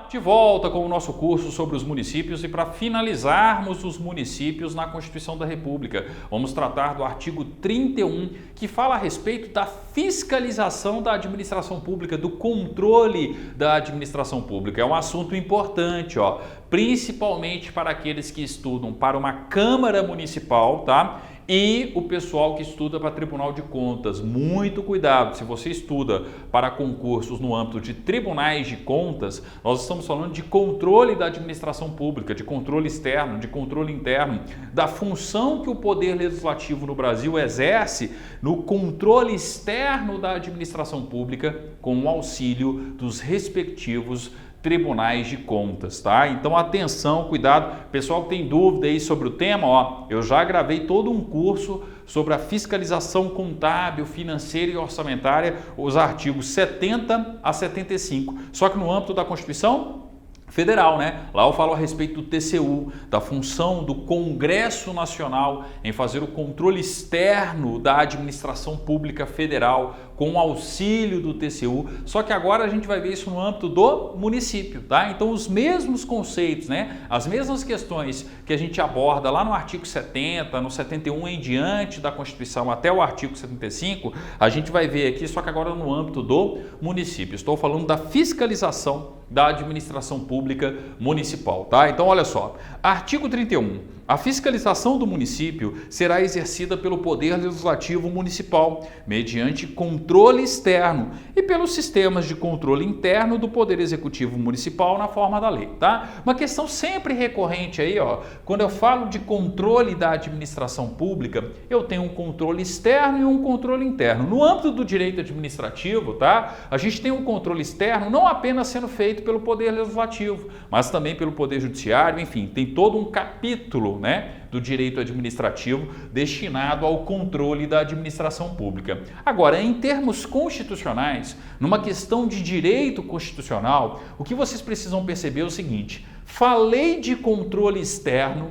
De volta com o nosso curso sobre os municípios e para finalizarmos os municípios na Constituição da República, vamos tratar do artigo 31, que fala a respeito da fiscalização da administração pública, do controle da administração pública. É um assunto importante, principalmente para aqueles que estudam para uma Câmara Municipal, tá? E o pessoal que estuda para Tribunal de Contas. Muito cuidado, se você estuda para concursos no âmbito de tribunais de contas, nós estamos falando de controle da administração pública, de controle externo, de controle interno, da função que o Poder Legislativo no Brasil exerce no controle externo da administração pública com o auxílio dos respectivos tribunais de contas, tá? Então atenção, cuidado, pessoal que tem dúvida aí sobre o tema, eu já gravei todo um curso sobre a fiscalização contábil, financeira e orçamentária, os artigos 70 a 75, só que no âmbito da Constituição Federal, né? Lá eu falo a respeito do TCU, da função do Congresso Nacional em fazer o controle externo da administração pública federal com o auxílio do TCU, só que agora a gente vai ver isso no âmbito do município, tá? Então os mesmos conceitos, né? As mesmas questões que a gente aborda lá no artigo 70, no 71 em diante da Constituição até o artigo 75, a gente vai ver aqui, só que agora no âmbito do município. Estou falando da fiscalização da administração pública municipal, tá? Então olha só, artigo 31. A fiscalização do município será exercida pelo Poder Legislativo Municipal, mediante controle externo e pelos sistemas de controle interno do Poder Executivo Municipal na forma da lei, tá? Uma questão sempre recorrente aí, quando eu falo de controle da administração pública, eu tenho um controle externo e um controle interno. No âmbito do direito administrativo, tá? A gente tem um controle externo não apenas sendo feito pelo Poder Legislativo, mas também pelo Poder Judiciário, enfim, tem todo um capítulo, né, do direito administrativo destinado ao controle da administração pública. Agora, em termos constitucionais, numa questão de direito constitucional, o que vocês precisam perceber é o seguinte: falei de controle externo,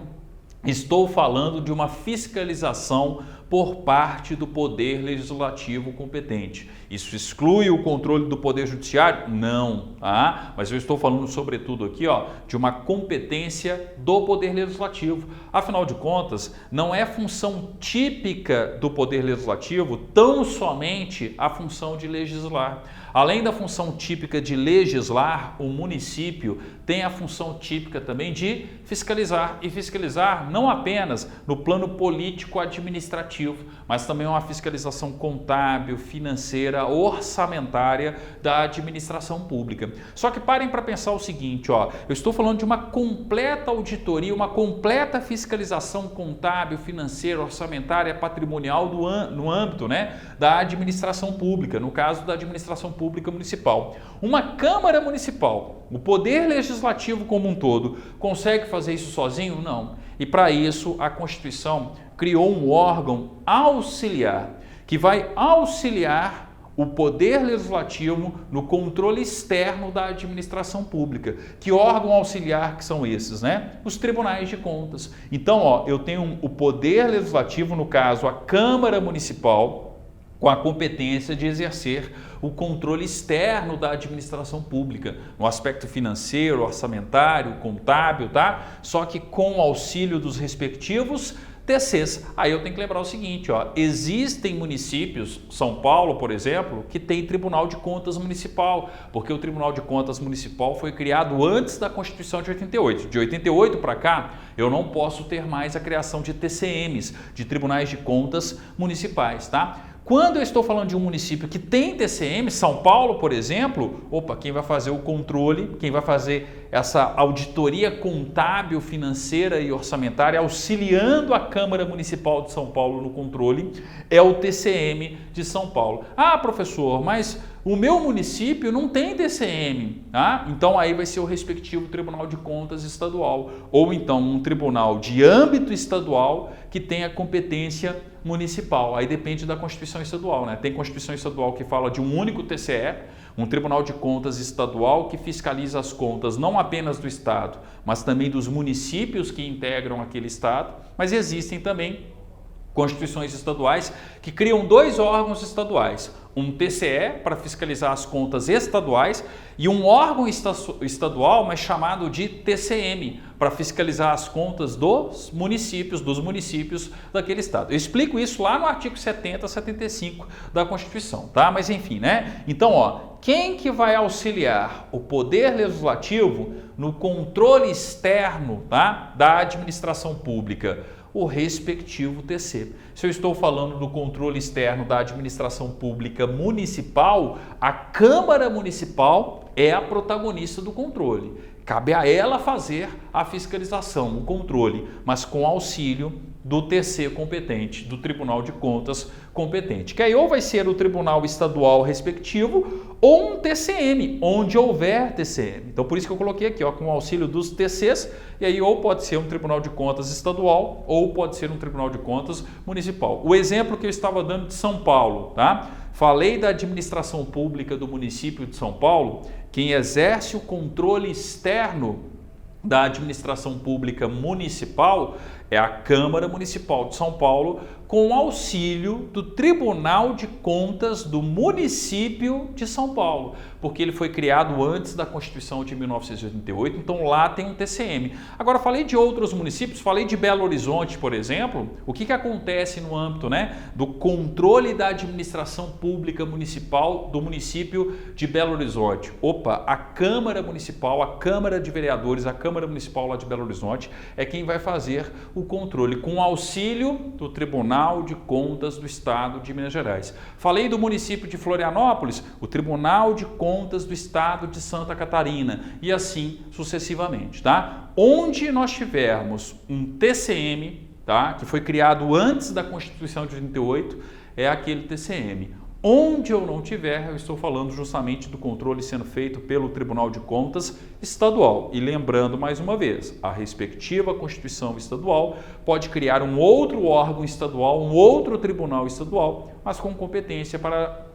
estou falando de uma fiscalização por parte do Poder Legislativo competente. Isso exclui o controle do Poder Judiciário? Não, tá? Mas eu estou falando sobretudo aqui, de uma competência do Poder Legislativo. Afinal de contas, não é função típica do Poder Legislativo tão somente a função de legislar. Além da função típica de legislar, o município tem a função típica também de fiscalizar. E fiscalizar não apenas no plano político-administrativo, mas também uma fiscalização contábil, financeira, orçamentária da administração pública. Só que parem para pensar o seguinte, eu estou falando de uma completa auditoria, uma completa fiscalização contábil, financeira, orçamentária, patrimonial no âmbito, né, da administração pública, no caso da administração pública municipal. Uma Câmara Municipal, o Poder Legislativo como um todo, consegue fazer isso sozinho? Não. E para isso a Constituição criou um órgão auxiliar que vai auxiliar o Poder Legislativo no controle externo da administração pública. Que órgão auxiliar que são esses, né? Os tribunais de contas. Então, eu tenho o Poder Legislativo, no caso, a Câmara Municipal, com a competência de exercer o controle externo da administração pública, no aspecto financeiro, orçamentário, contábil, tá? Só que com o auxílio dos respectivos TCs. Aí eu tenho que lembrar o seguinte, existem municípios, São Paulo, por exemplo, que tem Tribunal de Contas Municipal, porque o Tribunal de Contas Municipal foi criado antes da Constituição de 88. De 88 para cá, eu não posso ter mais a criação de TCMs, de Tribunais de Contas Municipais, tá? Quando eu estou falando de um município que tem TCM, São Paulo, por exemplo, quem vai fazer o controle, quem vai fazer essa auditoria contábil, financeira e orçamentária, auxiliando a Câmara Municipal de São Paulo no controle, é o TCM de São Paulo. Ah, professor, mas o meu município não tem TCM, tá? Então aí vai ser o respectivo Tribunal de Contas Estadual, ou então um tribunal de âmbito estadual que tenha competência municipal. Aí depende da Constituição Estadual, né? Tem Constituição Estadual que fala de um único TCE, Um Tribunal de Contas estadual que fiscaliza as contas não apenas do Estado, mas também dos municípios que integram aquele Estado, mas existem também constituições estaduais que criam dois órgãos estaduais, um TCE para fiscalizar as contas estaduais e um órgão estadual, mas chamado de TCM, para fiscalizar as contas dos municípios daquele estado. Eu explico isso lá no artigo 70, 75 da Constituição, tá? Mas enfim, né? Então, quem que vai auxiliar o Poder Legislativo no controle externo, tá, da administração pública? O respectivo TC. Se eu estou falando do controle externo da administração pública municipal, a Câmara Municipal é a protagonista do controle. Cabe a ela fazer a fiscalização, o controle, mas com auxílio do TC competente, do Tribunal de Contas competente, que aí ou vai ser o Tribunal Estadual respectivo ou um TCM, onde houver TCM. Então, por isso que eu coloquei aqui, com o auxílio dos TCs, e aí ou pode ser um Tribunal de Contas estadual ou pode ser um Tribunal de Contas municipal. O exemplo que eu estava dando de São Paulo, tá? Falei da administração pública do município de São Paulo, quem exerce o controle externo da administração pública municipal é a Câmara Municipal de São Paulo, com auxílio do Tribunal de Contas do município de São Paulo, porque ele foi criado antes da Constituição de 1988, então lá tem um TCM. Agora, falei de outros municípios, falei de Belo Horizonte, por exemplo. O que acontece no âmbito, né, do controle da administração pública municipal do município de Belo Horizonte? A Câmara Municipal, a Câmara de Vereadores, a Câmara Municipal lá de Belo Horizonte é quem vai fazer o controle, com auxílio do Tribunal de Contas do Estado de Minas Gerais. Falei do município de Florianópolis, o Tribunal de Contas do Estado de Santa Catarina e assim sucessivamente, tá? Onde nós tivermos um TCM, tá, que foi criado antes da Constituição de 88, é aquele TCM. Onde eu não tiver, eu estou falando justamente do controle sendo feito pelo Tribunal de Contas estadual. E lembrando mais uma vez, a respectiva Constituição estadual pode criar um outro órgão estadual, um outro tribunal estadual, mas com competência para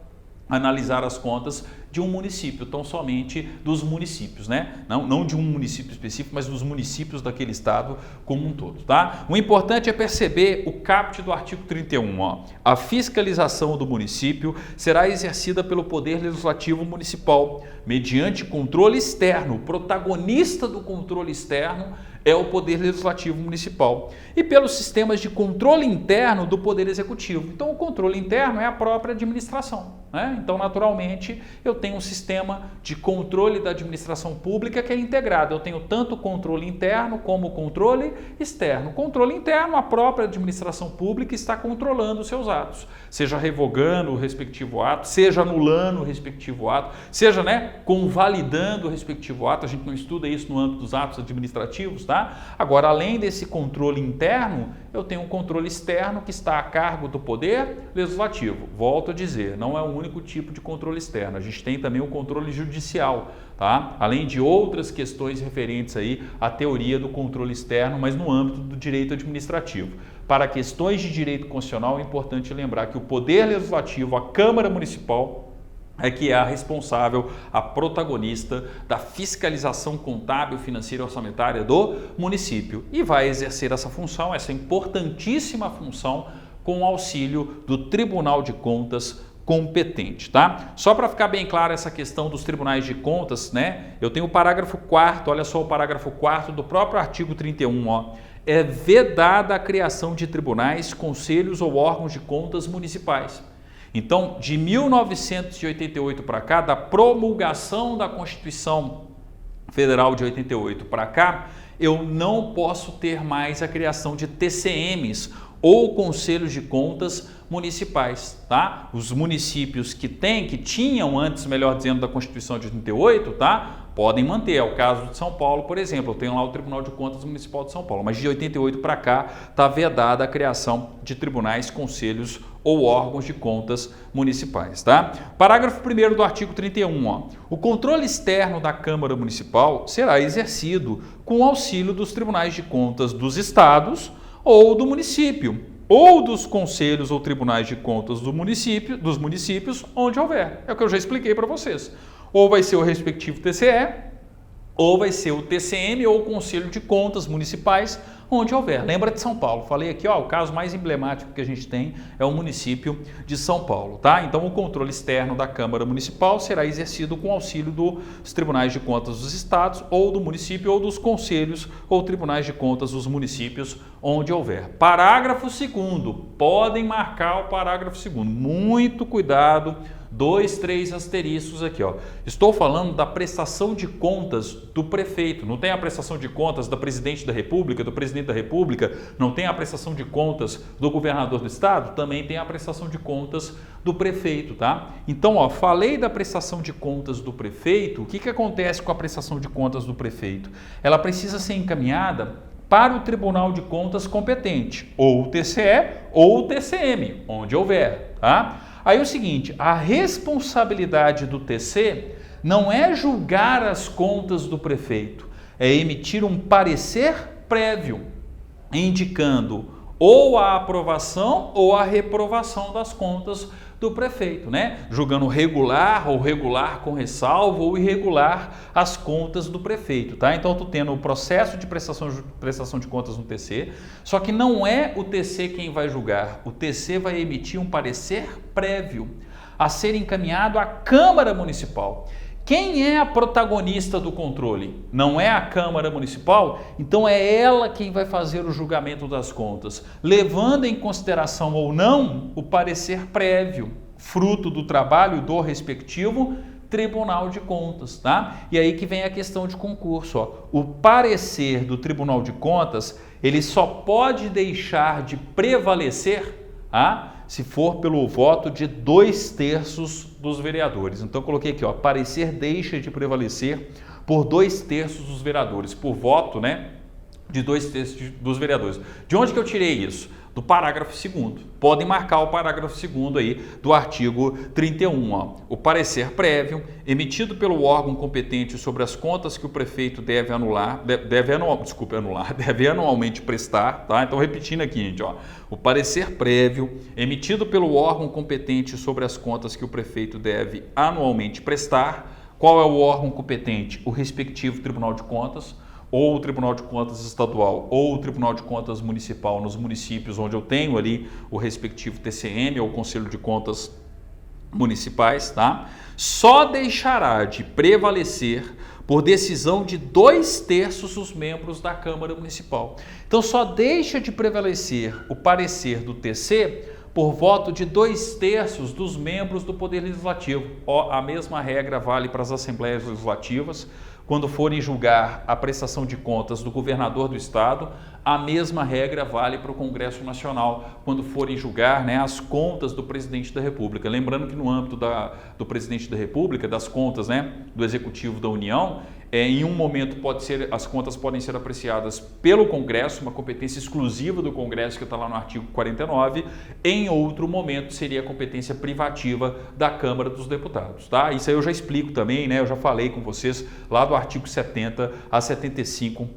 analisar as contas de um município, tão somente dos municípios, né? Não de um município específico, mas dos municípios daquele estado como um todo, tá? O importante é perceber o caput do artigo 31, A fiscalização do município será exercida pelo Poder Legislativo Municipal, mediante controle externo. O protagonista do controle externo é o Poder Legislativo Municipal e pelos sistemas de controle interno do Poder Executivo. Então, o controle interno é a própria administração, né? Então, naturalmente, eu tenho um sistema de controle da administração pública que é integrado. Eu tenho tanto controle interno como controle externo. Controle interno, a própria administração pública está controlando os seus atos, seja revogando o respectivo ato, seja anulando o respectivo ato, seja, convalidando o respectivo ato. A gente não estuda isso no âmbito dos atos administrativos, tá? Agora, além desse controle interno, eu tenho um controle externo que está a cargo do Poder Legislativo. Volto a dizer, não é o único tipo de controle externo. A gente tem também o controle judicial, tá? Além de outras questões referentes aí à teoria do controle externo, mas no âmbito do direito administrativo. Para questões de direito constitucional, é importante lembrar que o Poder Legislativo, a Câmara Municipal, é que é a responsável, a protagonista da fiscalização contábil, financeira e orçamentária do município e vai exercer essa função, essa importantíssima função, com o auxílio do Tribunal de Contas competente, tá? Só para ficar bem claro essa questão dos tribunais de contas, eu tenho o parágrafo 4º, olha só o parágrafo 4º do próprio artigo 31, é vedada a criação de tribunais, conselhos ou órgãos de contas municipais. Então, de 1988 para cá, da promulgação da Constituição Federal de 88 para cá, eu não posso ter mais a criação de TCMs ou Conselhos de Contas municipais, tá? Os municípios que tinham antes, melhor dizendo, da Constituição de 88, tá? Podem manter, é o caso de São Paulo, por exemplo, eu tenho lá o Tribunal de Contas Municipal de São Paulo, mas de 88 para cá está vedada a criação de tribunais, conselhos ou órgãos de contas municipais, tá? Parágrafo 1º do artigo 31, o controle externo da Câmara Municipal será exercido com o auxílio dos tribunais de contas dos estados ou do município, ou dos conselhos ou tribunais de contas dos municípios, onde houver. É o que eu já expliquei para vocês. Ou vai ser o respectivo TCE, ou vai ser o TCM ou o Conselho de Contas Municipais, onde houver. Lembra de São Paulo? Falei aqui, ó, o caso mais emblemático que a gente tem é o município de São Paulo, tá? Então, o controle externo da Câmara Municipal será exercido com auxílio dos tribunais de contas dos estados ou do município ou dos conselhos ou tribunais de contas dos municípios, onde houver. Parágrafo 2º. Podem marcar o parágrafo 2º. Muito cuidado. 2, 3 asteriscos aqui, ó. Estou falando da prestação de contas do prefeito. Não tem a prestação de contas da presidente da República, do presidente da República, não tem a prestação de contas do governador do estado, também tem a prestação de contas do prefeito, tá? Então, ó, falei da prestação de contas do prefeito. O que acontece com a prestação de contas do prefeito? Ela precisa ser encaminhada para o Tribunal de Contas competente, ou o TCE ou o TCM, onde houver, tá? Aí é o seguinte, a responsabilidade do TC não é julgar as contas do prefeito, é emitir um parecer prévio, indicando ou a aprovação ou a reprovação das contas do prefeito, né? Julgando regular ou regular com ressalva ou irregular as contas do prefeito, tá? Então, eu estou tendo o processo de prestação de contas no TC, só que não é o TC quem vai julgar, o TC vai emitir um parecer prévio a ser encaminhado à Câmara Municipal. Quem é a protagonista do controle? Não é a Câmara Municipal? Então é ela quem vai fazer o julgamento das contas, levando em consideração ou não o parecer prévio, fruto do trabalho do respectivo Tribunal de Contas, tá? E aí que vem a questão de concurso, ó. O parecer do Tribunal de Contas, ele só pode deixar de prevalecer, se for pelo voto de 2/3 dos vereadores. Então, eu coloquei aqui, ó, parecer deixa de prevalecer por 2/3 dos vereadores, por voto, né, de 2/3 dos vereadores. De onde que eu tirei isso? Do parágrafo 2º. Podem marcar o parágrafo 2º aí do artigo 31, ó. O parecer prévio emitido pelo órgão competente sobre as contas que o prefeito deve anualmente prestar, tá? Então, repetindo aqui, gente, ó. O parecer prévio emitido pelo órgão competente sobre as contas que o prefeito deve anualmente prestar. Qual é o órgão competente? O respectivo Tribunal de Contas, ou o Tribunal de Contas Estadual, ou o Tribunal de Contas Municipal nos municípios onde eu tenho ali o respectivo TCM ou Conselho de Contas Municipais, tá? Só deixará de prevalecer por decisão de 2/3 dos membros da Câmara Municipal. Então, só deixa de prevalecer o parecer do TC por voto de 2/3 dos membros do Poder Legislativo. Ó, a mesma regra vale para as Assembleias Legislativas. Quando forem julgar a prestação de contas do governador do estado, a mesma regra vale para o Congresso Nacional, quando forem julgar, né, as contas do presidente da República. Lembrando que no âmbito do presidente da República, das contas, né, do Executivo da União, em um momento as contas podem ser apreciadas pelo Congresso, uma competência exclusiva do Congresso que está lá no artigo 49, em outro momento seria a competência privativa da Câmara dos Deputados, tá? Isso aí eu já explico também, né? Eu já falei com vocês lá do artigo 70 a 75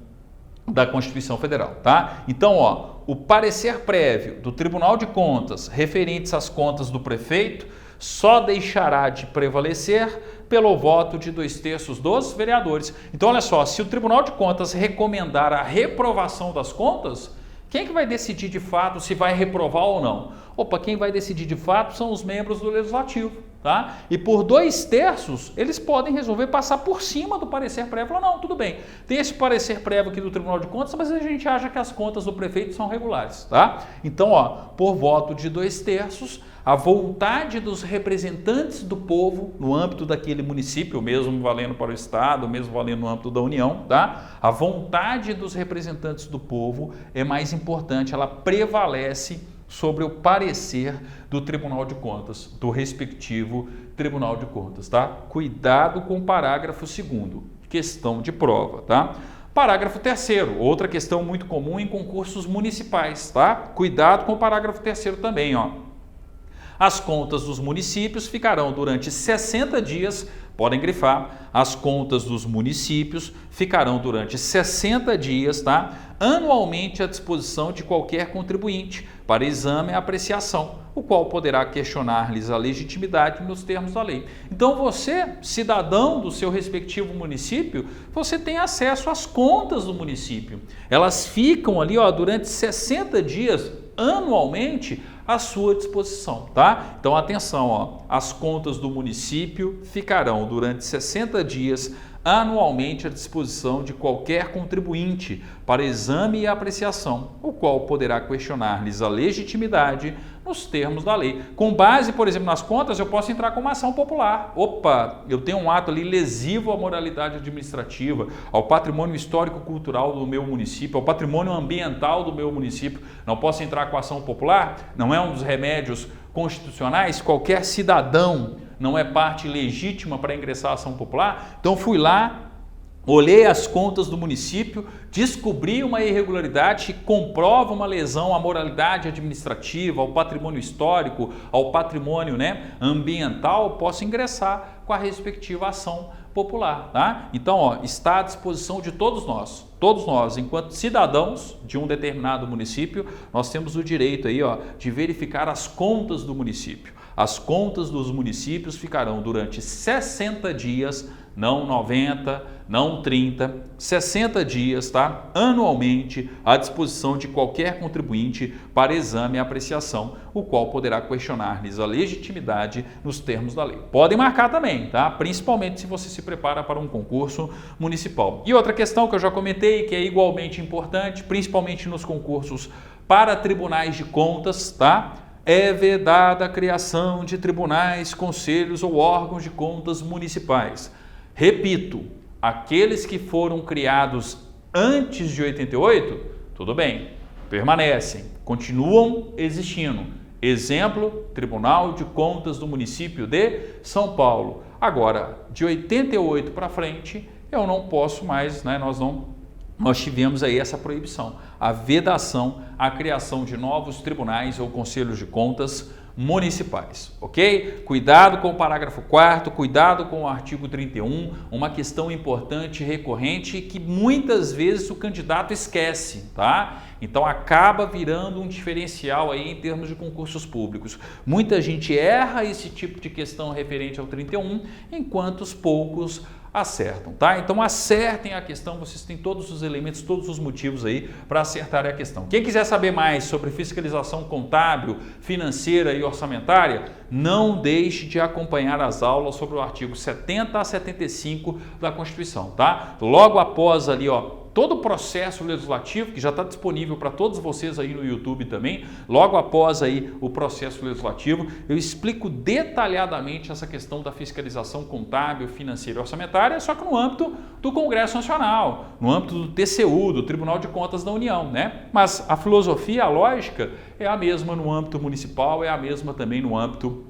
da Constituição Federal, tá? Então, ó, o parecer prévio do Tribunal de Contas referentes às contas do prefeito só deixará de prevalecer pelo voto de 2/3 dos vereadores. Então, olha só, se o Tribunal de Contas recomendar a reprovação das contas, quem é que vai decidir de fato se vai reprovar ou não? Opa, quem vai decidir de fato são os membros do Legislativo, tá? E por 2/3, eles podem resolver passar por cima do parecer prévio. Falar, não, tudo bem, tem esse parecer prévio aqui do Tribunal de Contas, mas a gente acha que as contas do prefeito são regulares, tá? Então, ó, por voto de 2/3, a vontade dos representantes do povo no âmbito daquele município, mesmo valendo para o Estado, mesmo valendo no âmbito da União, tá? A vontade dos representantes do povo é mais importante, ela prevalece sobre o parecer do Tribunal de Contas, do respectivo Tribunal de Contas, tá? Cuidado com o parágrafo 2º, questão de prova, tá? Parágrafo 3º, outra questão muito comum em concursos municipais, tá? Cuidado com o parágrafo 3º também, ó. As contas dos municípios ficarão durante 60 dias, podem grifar, as contas dos municípios ficarão durante 60 dias, tá? Anualmente à disposição de qualquer contribuinte para exame e apreciação, o qual poderá questionar-lhes a legitimidade nos termos da lei. Então você, cidadão do seu respectivo município, você tem acesso às contas do município. Elas ficam ali, ó, durante 60 dias anualmente à sua disposição, tá? Então atenção, ó, as contas do município ficarão durante 60 dias anualmente à disposição de qualquer contribuinte para exame e apreciação, o qual poderá questionar-lhes a legitimidade nos termos da lei. Com base, por exemplo, nas contas, eu posso entrar com uma ação popular. Opa, eu tenho um ato ali lesivo à moralidade administrativa, ao patrimônio histórico-cultural do meu município, ao patrimônio ambiental do meu município. Não posso entrar com ação popular? Não é um dos remédios constitucionais? Qualquer cidadão não é parte legítima para ingressar a ação popular? Então fui lá, olhei as contas do município, descobri uma irregularidade que comprova uma lesão à moralidade administrativa, ao patrimônio histórico, ao patrimônio, né, ambiental, posso ingressar com a respectiva ação popular, tá? Então, ó, está à disposição de todos nós, enquanto cidadãos de um determinado município, nós temos o direito aí, ó, de verificar as contas do município. As contas dos municípios ficarão durante 60 dias, não 90, não 30, 60 dias, tá? Anualmente à disposição de qualquer contribuinte para exame e apreciação, o qual poderá questionar-lhes a legitimidade nos termos da lei. Podem marcar também, tá? Principalmente se você se prepara para um concurso municipal. E outra questão que eu já comentei, que é igualmente importante, principalmente nos concursos para tribunais de contas, tá? É vedada a criação de tribunais, conselhos ou órgãos de contas municipais. Repito, aqueles que foram criados antes de 88, tudo bem, permanecem, continuam existindo. Exemplo, Tribunal de Contas do município de São Paulo. Agora, de 88 para frente, eu não posso mais, né? Nós tivemos aí essa proibição, a vedação à criação de novos tribunais ou conselhos de contas municipais, ok? Cuidado com o parágrafo 4º, cuidado com o artigo 31, uma questão importante, recorrente, que muitas vezes o candidato esquece, tá? Então acaba virando um diferencial aí em termos de concursos públicos. Muita gente erra esse tipo de questão referente ao 31, enquanto os poucos acertam, tá? Então acertem a questão, vocês têm todos os elementos, todos os motivos aí para acertarem a questão. Quem quiser saber mais sobre fiscalização contábil, financeira e orçamentária, não deixe de acompanhar as aulas sobre o artigo 70 a 75 da Constituição, tá? Logo após ali, ó, todo o processo legislativo, que já está disponível para todos vocês aí no YouTube também, logo após aí o processo legislativo, eu explico detalhadamente essa questão da fiscalização contábil, financeira e orçamentária, só que no âmbito do Congresso Nacional, no âmbito do TCU, do Tribunal de Contas da União, né? Mas a filosofia, a lógica é a mesma no âmbito municipal, é a mesma também no âmbito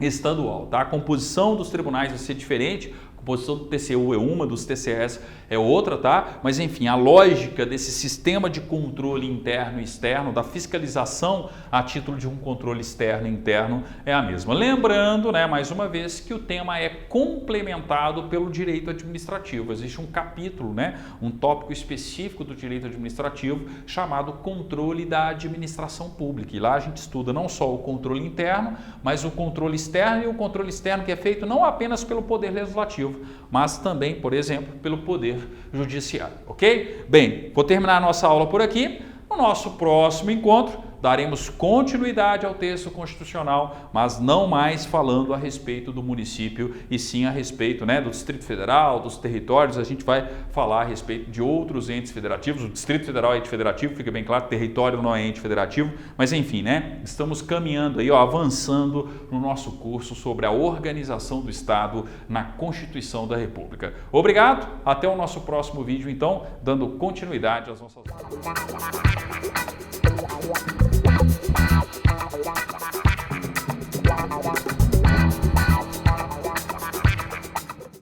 estadual, tá? A composição dos tribunais vai ser diferente. A composição do TCU é uma, dos TCS é outra, tá? Mas enfim, a lógica desse sistema de controle interno e externo, da fiscalização a título de um controle externo e interno é a mesma. Lembrando, né, mais uma vez, que o tema é complementado pelo direito administrativo. Existe um capítulo, né, um tópico específico do direito administrativo chamado controle da administração pública. E lá a gente estuda não só o controle interno, mas o controle externo, e o controle externo que é feito não apenas pelo Poder Legislativo, mas também, por exemplo, pelo Poder Judiciário, ok? Bem, vou terminar a nossa aula por aqui. No nosso próximo encontro, daremos continuidade ao texto constitucional, mas não mais falando a respeito do município, e sim a respeito, né, do Distrito Federal, dos territórios. A gente vai falar a respeito de outros entes federativos. O Distrito Federal é ente federativo, fica bem claro, território não é ente federativo, mas enfim, né, estamos caminhando aí, ó, avançando no nosso curso sobre a organização do Estado na Constituição da República. Obrigado, até o nosso próximo vídeo, então, dando continuidade às nossas aulas.